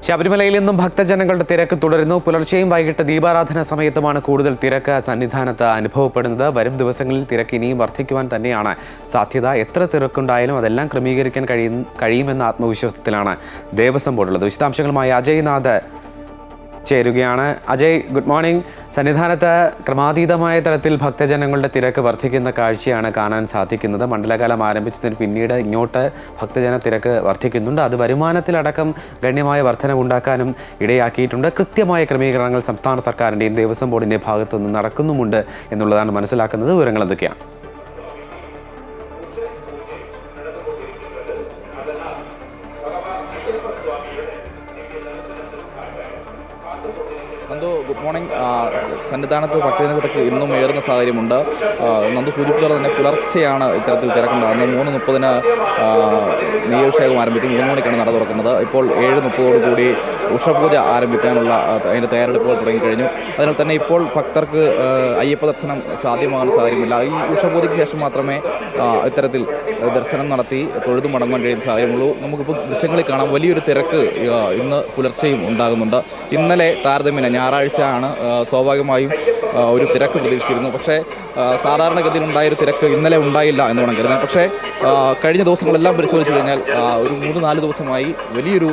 ശബരിമലയിൽ നിന്നും ഭക്തജനങ്ങളുടെ തിരക്ക് തുടരുന്നു. പുലർച്ചെയും വൈകിട്ട് ദീപാരാധന സമയത്തുമാണ് കൂടുതൽ തിരക്ക് സന്നിധാനത്ത് അനുഭവപ്പെടുന്നത്. വരും ദിവസങ്ങളിൽ തിരക്ക് ഇനിയും വർദ്ധിക്കുവാൻ തന്നെയാണ് സാധ്യത. എത്ര തിരക്കുണ്ടായാലും അതെല്ലാം ക്രമീകരിക്കാൻ കഴിയുമെന്ന ആത്മവിശ്വാസത്തിലാണ് ദേവസ്വം ബോർഡുള്ളത്. വിശദാംശങ്ങളുമായി അജയ് നാഥ് ചേരുകയാണ്. Ajay, good morning. സന്നിധാനത്ത് ക്രമാതീതമായ തരത്തിൽ ഭക്തജനങ്ങളുടെ തിരക്ക് വർദ്ധിക്കുന്ന കാഴ്ചയാണ് കാണാൻ സാധിക്കുന്നത്. മണ്ഡലകാലം ആരംഭിച്ചതിന് പിന്നീട് ഇങ്ങോട്ട് ഭക്തജന തിരക്ക് വർദ്ധിക്കുന്നുണ്ട്. അത് വരുമാനത്തിലടക്കം ഗണ്യമായ വർധനവുണ്ടാക്കാനും ഇടയാക്കിയിട്ടുണ്ട്. കൃത്യമായ ക്രമീകരണങ്ങൾ സംസ്ഥാന സർക്കാരിൻ്റെയും ദേവസ്വം ബോർഡിൻ്റെയും ഭാഗത്തുനിന്ന് നടക്കുന്നുമുണ്ട് എന്നുള്ളതാണ് മനസ്സിലാക്കുന്നത്. വിവരങ്ങൾ എന്തൊക്കെയാണ്? Nandu, good morning. സന്നിധാനത്ത് ഭക്തജന തിരക്ക് ഇന്നും ഏറുന്ന സാഹചര്യമുണ്ട്. നന്ദു സൂചിപ്പിച്ചത് തന്നെ പുലർച്ചെയാണ് ഇത്തരത്തിൽ തിരക്കുണ്ടാകുന്നത്. 3:30 നെയ്യഭിഷേകം ആരംഭിക്കും. 3 മണിക്കാണ് നട തുറക്കുന്നത്. ഇപ്പോൾ 7:30 ഉഷപൂജ ആരംഭിക്കാനുള്ള അതിൻ്റെ തയ്യാറെടുപ്പുകൾ തുടങ്ങിക്കഴിഞ്ഞു. അതിനാൽ തന്നെ ഇപ്പോൾ ഭക്തർക്ക് അയ്യപ്പ ദർശനം സാധ്യമാകുന്ന സാഹചര്യമില്ല. ഈ ഉഷപൂജയ്ക്ക് ശേഷം മാത്രമേ ഇത്തരത്തിൽ ദർശനം നടത്തി തൊഴുതു മടങ്ങാൻ കഴിയുന്ന സാഹചര്യമുള്ളൂ. നമുക്കിപ്പോൾ ദൃശ്യങ്ങളിൽ കാണാം, വലിയൊരു തിരക്ക് ഇന്ന് പുലർച്ചെയും ഉണ്ടാകുന്നുണ്ട്. ഇന്നലെ താരതമ്യേന ഞായറാഴ്ച ആണ്, സ്വാഭാവികമായും ഒരു തിരക്ക് പ്രതീക്ഷിച്ചിരുന്നു. പക്ഷേ സാധാരണഗതിയിലുണ്ടായൊരു തിരക്ക് ഇന്നലെ ഉണ്ടായില്ല എന്ന് വേണം കരുതാൻ. പക്ഷേ കഴിഞ്ഞ ദിവസങ്ങളെല്ലാം പരിശോധിച്ച് കഴിഞ്ഞാൽ ഒരു 3-4 ദിവസമായി വലിയൊരു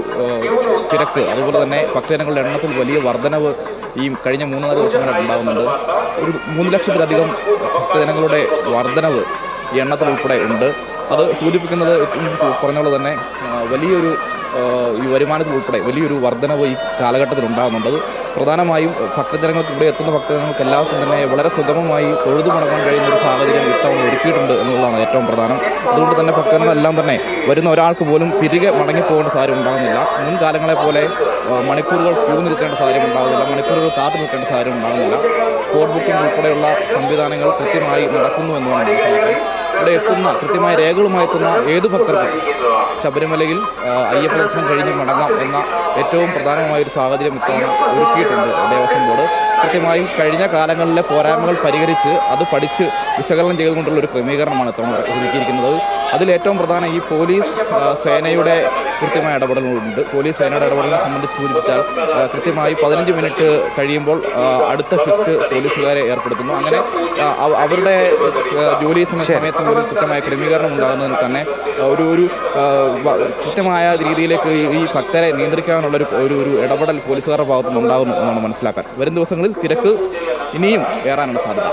തിരക്ക്, അതുപോലെ തന്നെ ഭക്തജനങ്ങളുടെ എണ്ണത്തിൽ വലിയ വർധനവ് ഈ കഴിഞ്ഞ 3-4 ദിവസങ്ങളായിട്ട് ഉണ്ടാകുന്നുണ്ട്. ഒരു 3 ലക്ഷത്തിലധികം ഭക്തജനങ്ങളുടെ വർധനവ് ഈ എണ്ണത്തിൽ ഉൾപ്പെടെ ഉണ്ട്. അത് സൂചിപ്പിക്കുന്നത് പറഞ്ഞ പോലെ തന്നെ വലിയൊരു ഈ വരുമാനത്തിൽ ഉൾപ്പെടെ വലിയൊരു വർധനവ് ഈ കാലഘട്ടത്തിൽ ഉണ്ടാകുന്നുണ്ട്. അത് പ്രധാനമായും ഭക്തജനങ്ങൾക്ക്, ഇവിടെ എത്തുന്ന ഭക്തജനങ്ങൾക്ക് എല്ലാവർക്കും തന്നെ വളരെ സുഗമമായി തൊഴുതു മടങ്ങാൻ കഴിയുന്ന ഒരു സാഹചര്യം ഇത്തവണ ഒരുക്കിയിട്ടുണ്ട് എന്നുള്ളതാണ് ഏറ്റവും പ്രധാനം. അതുകൊണ്ട് തന്നെ ഭക്തജനങ്ങളെല്ലാം തന്നെ വരുന്ന ഒരാൾക്ക് പോലും തിരികെ മടങ്ങിപ്പോകേണ്ട സാഹചര്യം ഉണ്ടാകുന്നില്ല. മുൻകാലങ്ങളെ പോലെ മണിക്കൂറുകൾ ക്യൂ നിൽക്കേണ്ട സാഹചര്യം ഉണ്ടാകുന്നില്ല, മണിക്കൂറുകൾ കാത്തു നിൽക്കേണ്ട സാഹചര്യം ഉണ്ടാകുന്നില്ല. സ്പോട്ട് ബുക്കിംഗ് ഉൾപ്പെടെയുള്ള സംവിധാനങ്ങൾ കൃത്യമായി നടക്കുന്നു എന്നുമാണ് മനസ്സിലാക്കാൻ. ഇവിടെ എത്തുന്ന, കൃത്യമായ രേഖകളുമായി എത്തുന്ന ഏത് ഭക്തർക്കും ശബരിമലയിൽ അയ്യപ്പ ദർശനം കഴിഞ്ഞ് മടങ്ങാം എന്ന ഏറ്റവും പ്രധാനമായൊരു സാഹചര്യം ഇത്തവണ ഒരുക്കിയിട്ടുണ്ട് ദേവസ്വം ബോർഡ്. കൃത്യമായും കഴിഞ്ഞ കാലങ്ങളിലെ പോരായ്മകൾ പരിഹരിച്ച് അത് പഠിച്ച് വിശകലനം ചെയ്തുകൊണ്ടുള്ള ഒരു ക്രമീകരണമാണ് ഇത്തവണ ഒരുക്കിയിരിക്കുന്നത്. അതിലേറ്റവും പ്രധാനം ഈ പോലീസ് സേനയുടെ കൃത്യമായ ഇടപെടലുണ്ട്. പോലീസ് സേനയുടെ ഇടപെടലിനെ സംബന്ധിച്ച് സൂചിപ്പിച്ചാൽ കൃത്യമായി 15 മിനിറ്റ് കഴിയുമ്പോൾ അടുത്ത ഷിഫ്റ്റ് പോലീസുകാരെ ഏർപ്പെടുത്തുന്നു. അങ്ങനെ അവരുടെ ജോലി സമയത്ത് പോലും കൃത്യമായ ക്രമീകരണം ഉണ്ടാകുന്നതിൽ തന്നെ ഒരു കൃത്യമായ രീതിയിലേക്ക് ഈ ഭക്തരെ നിയന്ത്രിക്കാനുള്ളൊരു ഒരു ഇടപെടൽ പോലീസുകാരുടെ ഭാഗത്തുനിന്ന് ഉണ്ടാകുന്നു എന്നാണ് മനസ്സിലാക്കാൻ. വരും ദിവസങ്ങളിൽ തിരക്ക് ഇനിയും ഏറാനാണ് സാധ്യത.